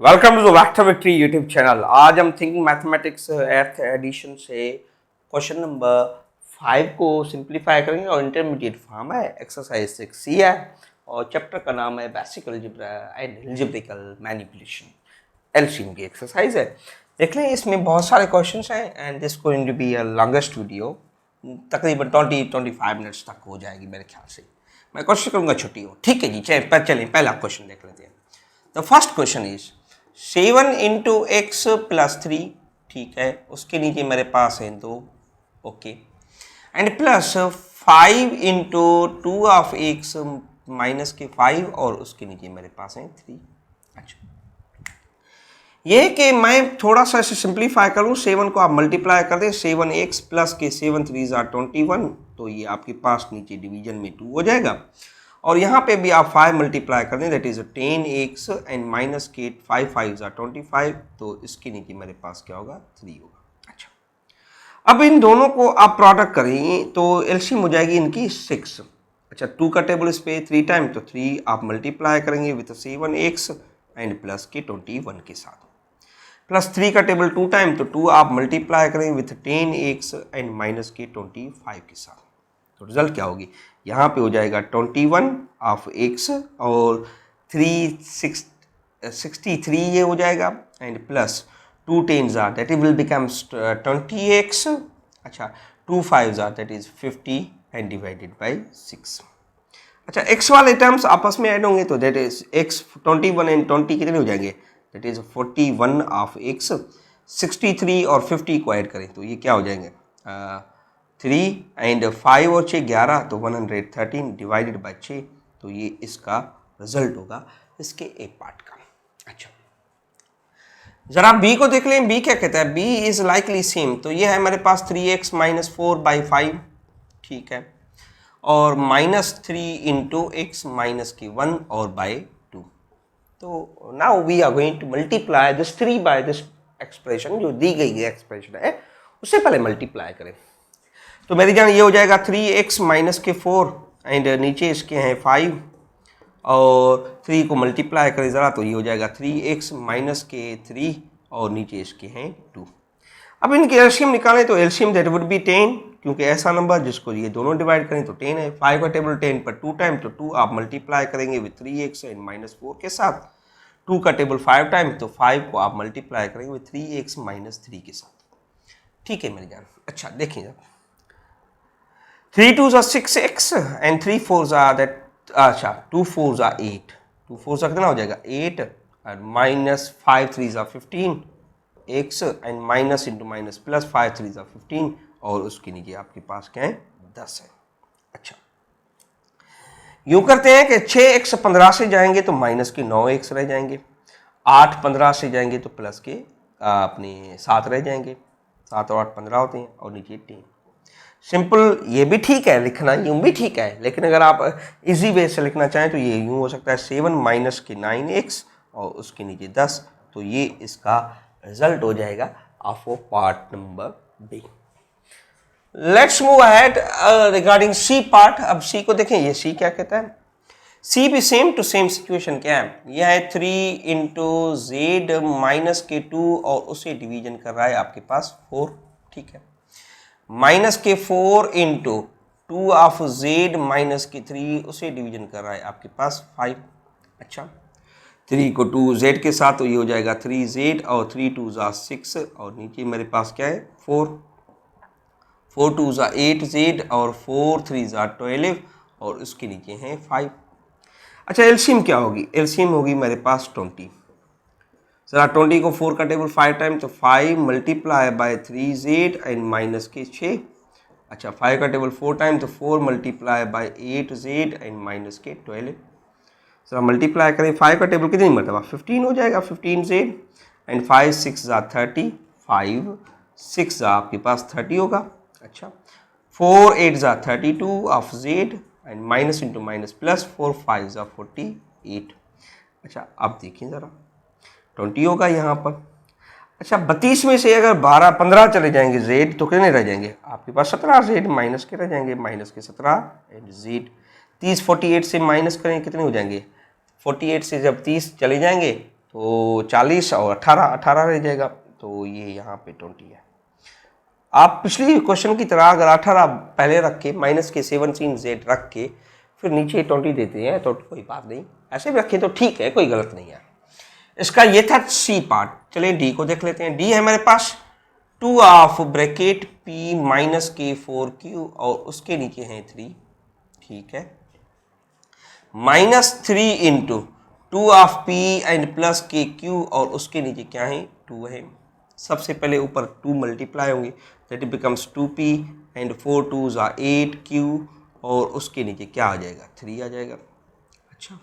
Welcome to the vector victory YouTube channel. आज हम thinking mathematics eighth edition से question number 5 को simplify करेंगे और इंटरमीडिएट फॉर्म है, एक्सरसाइज 6C है और चैप्टर का नाम है basic algebra and algebraic manipulation. LCM की एक्सरसाइज है। देख लें, इसमें बहुत सारे क्वेश्चंस हैं and this going to be a longest video, तकरीबन 20-25 मिनट्स तक हो जाएगी मेरे ख्याल से। मैं कोशिश करूँगा छुट्टी हो। ठीक है जी, चलें पहला क्वेश्चन देख लेते हैं। The first question is 7 into x plus 3, ठीक है, उसके नीचे मेरे पास है 2, okay, and plus 5 into 2 of x minus के 5 और उसके नीचे मेरे पास है 3। अच्छा, ये कि मैं थोड़ा सा इसे सिंप्लीफाई करूँ, 7 को आप मल्टीप्लाई कर दें, 7x प्लस के 7 3 आर 21, तो ये आपके पास नीचे डिवीजन में 2 हो जाएगा और यहाँ पे भी आप 5 मल्टीप्लाई कर दें, that is 10x and minus के 5 5 आर 25, तो इसके नीचे मेरे पास क्या होगा 3 होगा। अच्छा, अब इन दोनों को आप प्रोडक्ट करें तो एलसीएम हो जाएगी इनकी 6। अच्छा, 2 का टेबल इस पे 3 टाइम, तो 3 आप मल्टीप्लाई करेंगे विथ 7x एंड प्लस के 21 के साथ, प्लस 3 का टेबल 2 टाइम, तो 2 आप मल्टीप्लाई करेंगे विथ 10x एंड माइनस के 25 के साथ, तो रिजल्ट क्या होगी, यहाँ पे हो जाएगा 21 ऑफ x और 63 ये हो जाएगा and plus 2 10s are that will become 20x। अच्छा, 2 5s are that is 50 and divided by 6। अच्छा, x वाले टर्म्स आपस में ऐड होंगे तो दैट इज x 21 एंड 20 कितने हो जाएंगे, दैट इज 41 ऑफ x। 63 और 50 को ऐड करें तो ये क्या हो जाएंगे 3 एंड 5 और 6 11, तो 113 डिवाइडेड बाई 6, तो ये इसका रिजल्ट होगा इसके एक पार्ट का। अच्छा, जरा b को देख लें, b क्या कहता है, b इज लाइकली सेम, तो ये है मेरे पास 3x माइनस 4 बाई 5, ठीक है, और माइनस 3 इंटू एक्स माइनस की 1 और बाई 2, तो now we are going to multiply this 3 by this expression, जो दी गई एक्सप्रेशन है उससे पहले मल्टीप्लाई करें, तो मेरी जान ये हो जाएगा 3x माइनस के 4 एंड नीचे इसके हैं 5 और 3 को मल्टीप्लाई करें ज़रा, तो ये हो जाएगा 3x माइनस के 3 और नीचे इसके हैं 2। अब इनके एलसीएम निकालें तो एलसीएम दैट वुड बी 10, क्योंकि ऐसा नंबर जिसको ये दोनों डिवाइड करें तो 10 है। 5 का टेबल 10 पर 2 टाइम, तो 2 आप मल्टीप्लाई करेंगे विथ 3x एंड माइनस 4 के साथ, 2 का टेबल 5 टाइम, तो 5 को आप मल्टीप्लाई करेंगे विथ 3x माइनस 3 के साथ, ठीक है मेरी जान। अच्छा देखिए, 3 2s are 6x and 3 4s are that, अच्छा 2 4s are 8, 2 4s are कितना हो जाएगा 8 और minus 5 3s are 15 x and minus into minus plus 5 3s are 15 और उसके नीचे आपके पास क्या है 10 है। अच्छा, यूं करते हैं कि 6x 15 से जाएंगे तो माइनस के 9x रह जाएंगे, 8 15 से जाएंगे तो प्लस के अपने 7 रह जाएंगे, 7 और 8 15 होते हैं और नीचे 10। सिंपल, ये भी ठीक है लिखना, यूं भी ठीक है, लेकिन अगर आप इजी वे से लिखना चाहें तो ये यूं हो सकता है 7 माइनस के 9x और उसके नीचे 10, तो ये इसका रिजल्ट हो जाएगा of part number B. Let's move ahead regarding C part. अब सी को देखें, ये सी क्या कहता है, सी भी सेम टू सेम सिचुएशन क्या है, यह है 3 इंटू जेड माइनस के 2 और उसे डिवीजन कर रहा है आपके पास 4, ठीक है, माइनस के 4 इंटू 2 ऑफ जेड माइनस के 3 उसे डिवीजन कर रहा है आपके पास 5। अच्छा, 3 को 2 जेड के साथ, तो ये हो जाएगा 3 जेड और 3 2 ज़ा 6 और नीचे मेरे पास क्या है 4 4 2 ज़ा 8 जेड और 4 3 ज़ा 12 और उसके नीचे हैं 5। अच्छा, एलसीएम क्या होगी, एलसीएम होगी मेरे पास 20। जरा 20 को 4 का टेबल 5 टाइम, तो 5 multiply by 3 Z and minus के 6। अच्छा, 5 का टेबल 4 टाइम, तो 4 multiply by 8 Z and minus के 12। जरा मल्टीप्लाई करें, 5 का टेबल कितनी मरतबा 15 हो जाएगा, 15 जेड एंड 5 6 ज़ा 30, 5 6 ज़ा आपके पास 30 होगा। अच्छा, 4 8 ज़ा 32 of Z and minus into minus plus 4 5 ज़ा 48। अच्छा, अब देखिए ज़रा 20 होगा यहाँ पर। अच्छा, 32 में से अगर 12 15 चले जाएंगे जेड, तो कितने रह जाएंगे आपके पास 17 जेड माइनस के रह जाएंगे, माइनस के 17 एंड जेड। 30 48 से माइनस करें कितने हो जाएंगे, 48 से जब 30 चले जाएंगे तो 40 और 18 रह जाएगा, तो ये यहाँ पे 20 है। आप पिछली क्वेश्चन की तरह अगर 18 पहले रख के माइनस के 17z रख के फिर नीचे 20 देते हैं तो कोई बात नहीं, ऐसे भी रखें तो ठीक है, कोई गलत नहीं है। इसका ये था सी पार्ट। चलिए डी को देख लेते हैं। डी है मेरे पास 2 ऑफ ब्रैकेट p माइनस के 4q और उसके नीचे है 3, ठीक है, -3 into 2 of p and plus के q और उसके नीचे क्या है 2 है। सबसे पहले ऊपर 2 मल्टीप्लाई होंगे, that it becomes 2p and 4 2s are 8q और उसके नीचे क्या आ जाएगा 3 आ जाएगा। अच्छा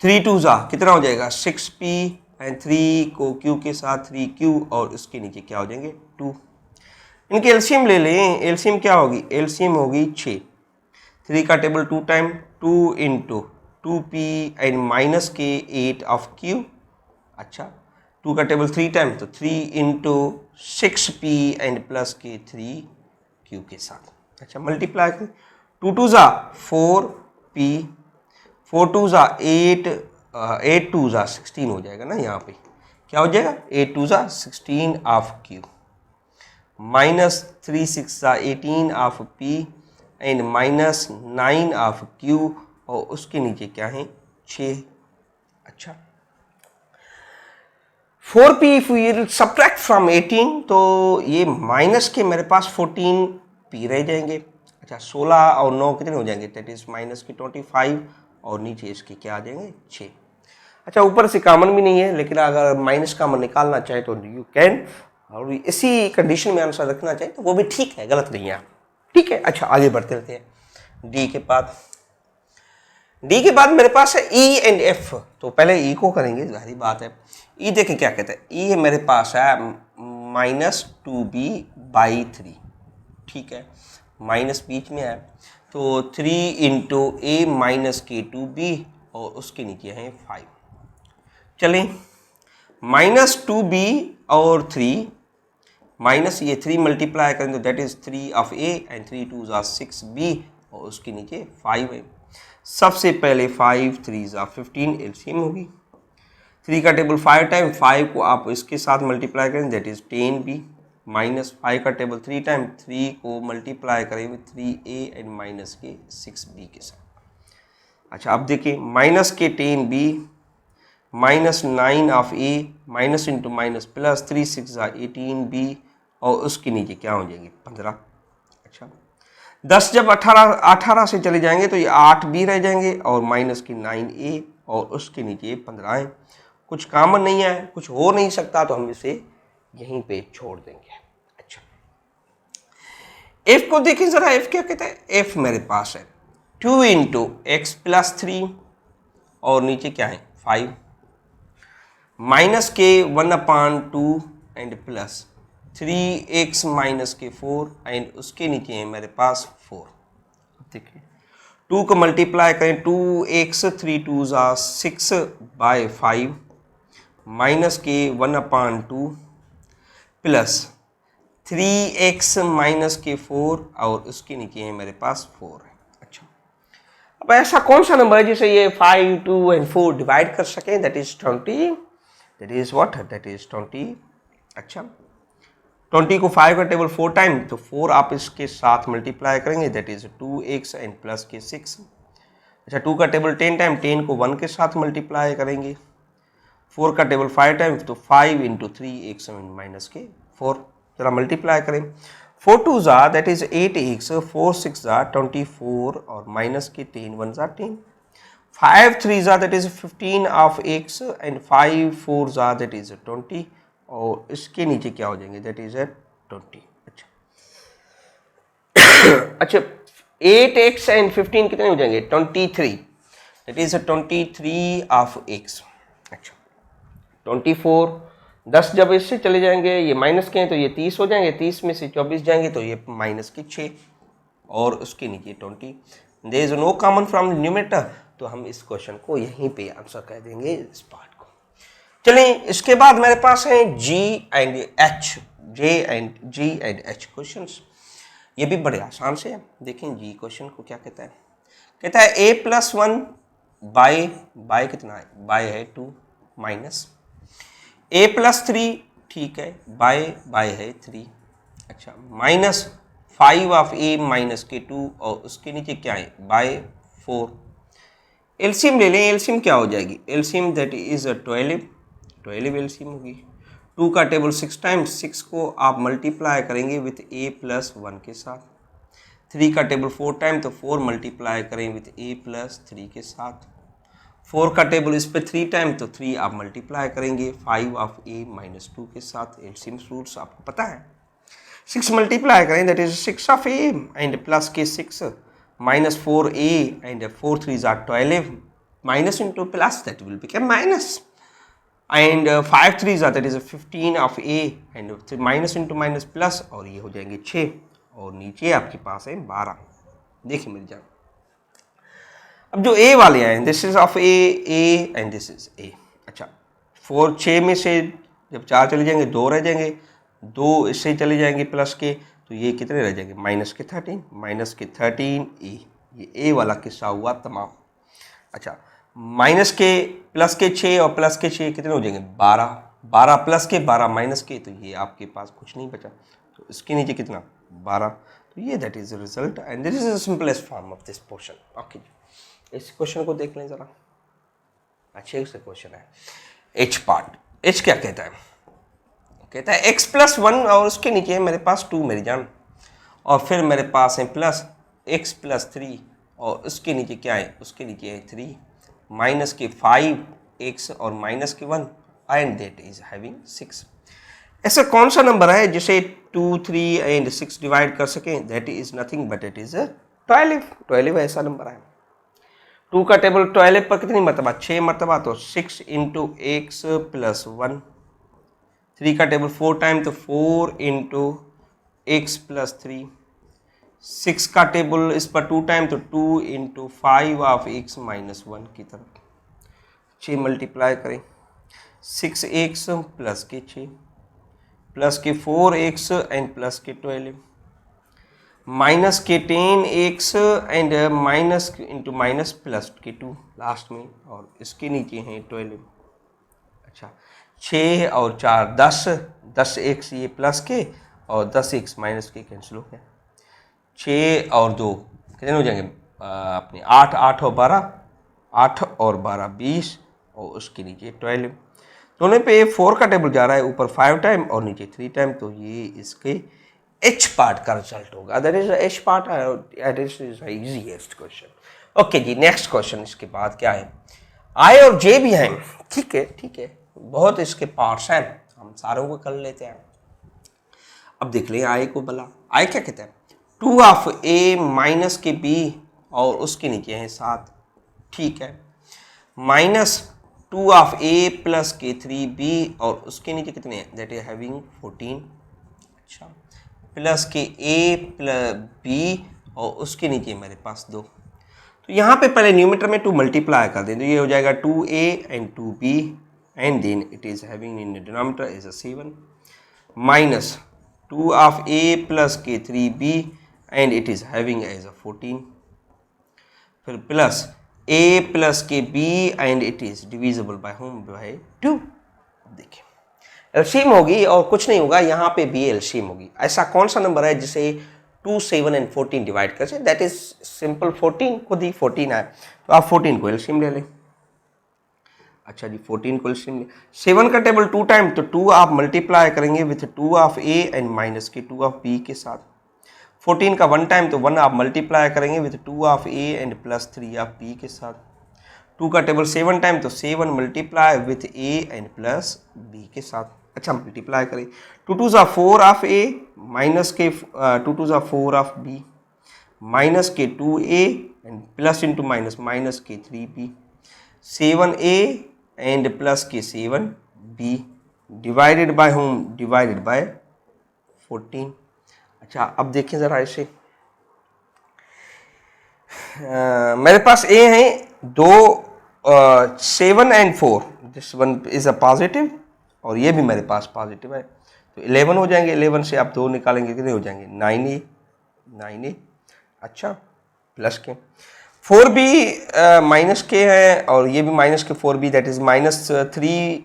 3 2s are कितना हो जाएगा 6p एंड 3 को q के साथ 3q और उसके नीचे क्या हो जाएंगे 2। इनकी एलसीएम ले लें। एलसीएम क्या होगी, एलसीएम होगी 6। 3 का table 2 time 2 into 2p and minus के 8 ऑफ q। अच्छा 2 का टेबल 3 टाइम तो 3 इंटू 6p एंड प्लस के 3q के साथ। अच्छा मल्टीप्लाई करें, 2 2 जा 4p, 4 2 जा 8, 8 2 जा 16 हो जाएगा ना, यहाँ पे क्या हो जाएगा 8 2 जा 16 ऑफ q माइनस 3 6 जा 18 of p and minus 9 of q और उसके नीचे क्या है 6। अच्छा 4p if we subtract from 18 तो ये माइनस के मेरे पास 14p रह जाएंगे। अच्छा 16 और 9 कितने हो जाएंगे, दैट इज माइनस के 25 और नीचे इसके क्या आ जाएंगे 6। अच्छा ऊपर से कॉमन भी नहीं है, लेकिन अगर माइनस कॉमन निकालना चाहे तो यू कैन, और इसी कंडीशन में आंसर रखना चाहे तो वो भी ठीक है, गलत नहीं है, ठीक है। अच्छा आगे बढ़ते रहते हैं। डी के बाद मेरे पास है ई एंड एफ, तो पहले ई को करेंगे, जाहिर बात है। ई देखें क्या कहते हैं, ई मेरे पास है -2b/3, ठीक है, माइनस बीच में है तो 3 इंटू ए माइनस के 2b और उसके नीचे है 5। चलें -2b और 3 माइनस ये 3 मल्टीप्लाई करें तो that is 3 of A and 3 2s are 6b और उसके नीचे 5 है। सबसे पहले 5 3s are 15 एलसीएम होगी। 3 का टेबल 5 टाइम, 5 को आप इसके साथ मल्टीप्लाई करें दैट इज 10b माइनस 5 का टेबल 3 टाइम, 3 को मल्टीप्लाई करें विद 3a एंड माइनस के 6b के साथ। अच्छा अब देखिए माइनस के 10b minus 9 of A minus into minus plus 3 6 are 18b और उसके नीचे क्या हो जाएंगे 15। अच्छा 10 जब 18 से चले जाएंगे तो ये 8b रह जाएंगे और माइनस की 9a और उसके नीचे 15 है। कुछ कॉमन नहीं है, कुछ हो नहीं सकता तो हम इसे यहीं पे छोड़ देंगे। अच्छा एफ को देखें जरा, एफ क्या कहता है, एफ मेरे पास है 2 इंटू एक्स प्लस 3 और नीचे क्या है 5 माइनस के 1/2 एंड प्लस 3x माइनस के 4 एंड उसके नीचे है मेरे पास 4। देखिए 2 को मल्टीप्लाई करें 2x 3 2s are 6/5 माइनस के 1/2 प्लस 3x माइनस के 4 और उसके नीचे है मेरे पास 4 है। अच्छा अब ऐसा कौन सा नंबर है जिसे ये 5 2 एंड 4 डिवाइड कर सकें, that is 20, that is what, that is 20। अच्छा 20 को 5 का टेबल 4 टाइम तो 4 आप इसके साथ मल्टीप्लाई करेंगे that is 2x and plus के 6। अच्छा 2 का टेबल 10 टाइम, 10 को 1 के साथ मल्टीप्लाई करेंगे, 4 का टेबल 5 टाइम तो 5 इंटू 3x माइनस के 4, जरा मल्टीप्लाई करें 4 2s are that is 8x 4 6 are 24 और माइनस के 10 1s are 10, 5 3s are that is 15 of x and 5 4s are that is 20 और इसके नीचे क्या हो जाएंगे दैट इज 20। अच्छा अच्छा 8x एंड 15 कितने हो जाएंगे 23, दैट इज 23 ऑफ x। अच्छा 24 10 जब इससे चले जाएंगे ये माइनस के हैं तो ये 30 हो जाएंगे, 30 में से 24 जाएंगे तो ये माइनस के 6 और उसके नीचे 20। There is no common from numerator, तो हम इस क्वेश्चन को यहीं पे आंसर कर देंगे इस पार्ट को। चलिए इसके बाद मेरे पास है G and H, J and G and H questions. ये भी बड़े आसान से है। देखें G क्वेश्चन को क्या कहता है, कहता है a+1 बाय कितना है, बाय है 2 माइनस a प्लस 3 ठीक है, बाय है 3। अच्छा, -5 ऑफ a माइनस के 2 और उसके नीचे क्या है बाय 4। एलसीएम ले लें, एलसीएम क्या हो जाएगी, एलसीएम दैट इज 12 एलसीएम होगी। 2 का टेबल 6 टाइम्स, 6 को आप मल्टीप्लाई करेंगे विथ a प्लस 1 के साथ। 3 का टेबल 4 टाइम, तो 4 मल्टीप्लाई करें विथ a प्लस 3 के साथ। 4 का टेबल इस पे 3 टाइम, तो 3 आप मल्टीप्लाई करेंगे 5 ऑफ a माइनस 2 के साथ। एलसीएम रूट्स आपको पता है, 6 मल्टीप्लाई करें that is 6 of a and plus के 6 minus 4a and 4 3s are 12, minus into plus that will become minus, and 5 3s are that is 15 of a and minus into minus plus, और ये हो जाएंगे 6 और नीचे आपके पास है 12। देखिए मेरी जान, अब जो a वाले आए this is of a and this is a। अच्छा, 6 में से जब 4 चले जाएंगे 2 रह जाएंगे, 2 इससे चले जाएंगे प्लस के, तो ये कितने रह जाएंगे माइनस के 13 ए। ये ए वाला किस्सा हुआ तमाम। अच्छा, माइनस के प्लस के 6 और प्लस के 6 कितने हो जाएंगे 12 प्लस के 12 माइनस के, तो ये आपके पास कुछ नहीं बचा, तो इसके नीचे कितना 12। तो ये that is the result and this is the simplest form of this portion. Okay, इस क्वेश्चन को देख लें जरा, अच्छे से क्वेश्चन है। एच पार्ट, एच क्या कहता है, कहता है x प्लस 1 और उसके नीचे है मेरे पास 2 मेरी जान, और फिर मेरे पास है प्लस x प्लस 3 और उसके नीचे क्या है, उसके नीचे है 3 माइनस के 5x और माइनस के 1 एंड दैट इज हैविंग 6। ऐसा कौन सा नंबर है जिसे 2 3 एंड 6 डिवाइड कर सकें, that is nothing but it is 12 ऐसा नंबर है। 2 का टेबल 12 पर कितनी मरतबा 6 मरतबा, तो 6 इंटू एक्स प्लस 1। 3 का टेबल 4 टाइम, तो 4 इंटू एक्स प्लस 3। 6 का टेबल इस पर 2 टाइम, तो 2 इंटू 5 ऑफ एक्स माइनस 1 की तरफ 6 मल्टीप्लाई करें, 6 एक्स प्लस के 6 प्लस के 4 एक्स एंड प्लस के 12 माइनस के 10 x and minus into minus plus के 2 लास्ट में, और इसके नीचे हैं 12। अच्छा, 6 और 4 10 एक्स ये प्लस के और 10 एक्स माइनस के कैंसिल हो गए। 6 और 2 कितने हो जाएंगे अपने 8 8 और 12 8 और 12 20 और उसके नीचे 12। दोनों पे 4 का टेबल जा रहा है, ऊपर 5 टाइम और नीचे 3 टाइम, तो ये इसके एच पार्ट का रिजल्ट होगा। That is H part, that is easiest question. Okay जी, नेक्स्ट क्वेश्चन इसके बाद क्या है, आई और जे भी हैं, ठीक है, बहुत इसके पार्ट्स हैं, हम सारों को कर लेते हैं। अब देख लें आई को, भला आई क्या कहता है, 2 ऑफ ए माइनस के बी और उसके नीचे है 7, ठीक है, माइनस 2 ऑफ ए प्लस के 3b और उसके नीचे कितने हैं, दैट इज हैविंग 14। अच्छा, प्लस के a प्लस b और उसके नीचे मेरे पास 2, तो यहाँ पे पहले न्यूमरेटर में 2 मल्टीप्लाई कर दें, तो ये हो जाएगा 2a and 2b and then it is having in denominator is 7 minus 2 of a plus के 3b and it is having as 14, फिर प्लस a प्लस के b and it is divisible by home by 2। देखिए LCM होगी और कुछ नहीं होगा, यहाँ पे भी एलसीएम होगी। ऐसा कौन सा नंबर है जिसे 2 7 एंड 14 डिवाइड कर सकते, दैट इज सिंपल 14, खुद ही 14 है, तो आप 14 को एलसीएम ले लें। अच्छा जी, 14 को एलसीएम ले, 7 का टेबल 2 टाइम, तो 2 आप मल्टीप्लाई करेंगे with 2 of a and minus के 2 ऑफ b के साथ। 14 का 1 टाइम, तो 1 आप मल्टीप्लाई करेंगे with 2 of a and plus 3 of b के साथ। 2 का टेबल 7 टाइम, तो 7 multiply with a and plus b के साथ। अच्छा, मल्टीप्लाई करें, 2 2 ज़ा 4 ऑफ a माइनस के 2 2 ज़ा 4 ऑफ b माइनस के 2a and plus into minus minus के 3b 7a एंड प्लस के 7b divided by home, divided by 14। अच्छा, अब देखें ज़रा इसे, मेरे पास a है 2 7 and 4, this one is a positive और ये भी मेरे पास पॉजिटिव है, तो 11 हो जाएंगे। 11 से आप 2 निकालेंगे कितने हो जाएंगे 9a। अच्छा, प्लस के 4b माइनस के है और ये भी माइनस के 4b, that is minus 3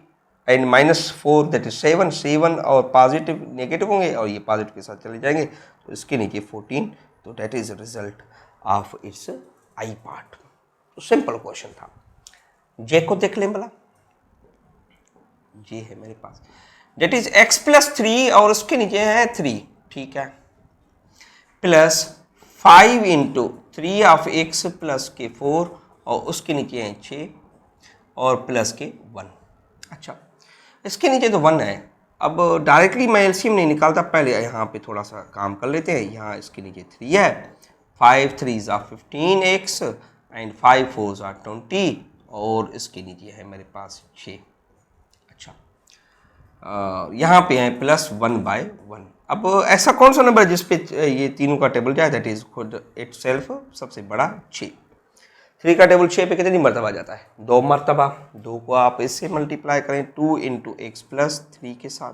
and -4 that is 7, 7 और पॉजिटिव नेगेटिव होंगे और ये पॉजिटिव के साथ चले जाएंगे, तो इसके नीचे 14, तो that is result of it's I part. तो सिंपल क्वेश्चन था। जे को देख लें भला, ये है मेरे पास, दैट इज x प्लस 3 और उसके नीचे है 3, ठीक है, plus 5 into 3 of x plus के 4 और उसके नीचे है 6 और प्लस के 1। अच्छा, इसके नीचे तो 1 है। अब डायरेक्टली मैं एलसीएम नहीं निकालता, पहले यहाँ पे थोड़ा सा काम कर लेते हैं। यहाँ इसके नीचे 3 है, 5 3 आर 15x एंड 5 4 आर 20 और इसके नीचे है मेरे पास 6। अच्छा, यहाँ पे है +1/1। अब ऐसा कौन सा नंबर है जिसपे ये तीनों का टेबल जाए, दैट इज खुद इट सेल्फ सबसे बड़ा 6। 3 का टेबल 6 पे कितनी मरतबा जाता है? 2 मरतबा। 2 को आप इससे मल्टीप्लाई करें 2 इंटू एक्स प्लस 3 के साथ,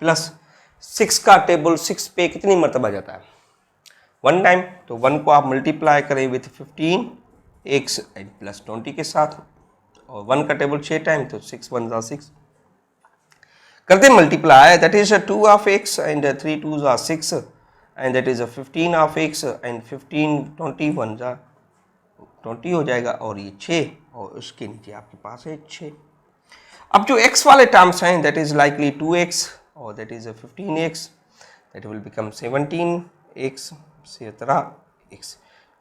प्लस 6 का टेबल 6 पे कितनी मरतबा जाता है? 1 टाइम। तो 1 को आप मल्टीप्लाई करें विथ 15 एक्स एंड प्लस 20 के साथ, और 1 का टेबल 6 टाइम, तो 6 1 जा 6 करते multiply, that is 2 of x and 3 2 जा 6 and that is 15 of x and 15 21 जा 20 हो जाएगा, और ये 6 और उसके नीचे आपके पास है 6। अब जो x वाले टर्म्स हैं, दैट इज लाइकली 2x और that is 15x, that will become 17x 17x,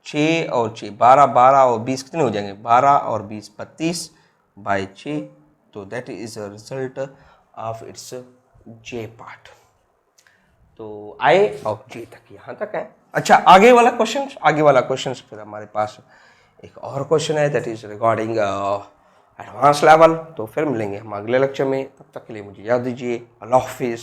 6 और 6 12, 12 और 20 कितने हो जाएंगे? 12 और 20 32 बाई 6, तो that is a result of its J part. तो आई और जे तक यहाँ तक है। अच्छा, आगे वाला क्वेश्चन फिर हमारे पास एक और क्वेश्चन है, that is regarding advance level. तो फिर मिलेंगे हम अगले लेक्चर में, तब तक के लिए मुझे याद दीजिए, अल्लाह हाफिज़।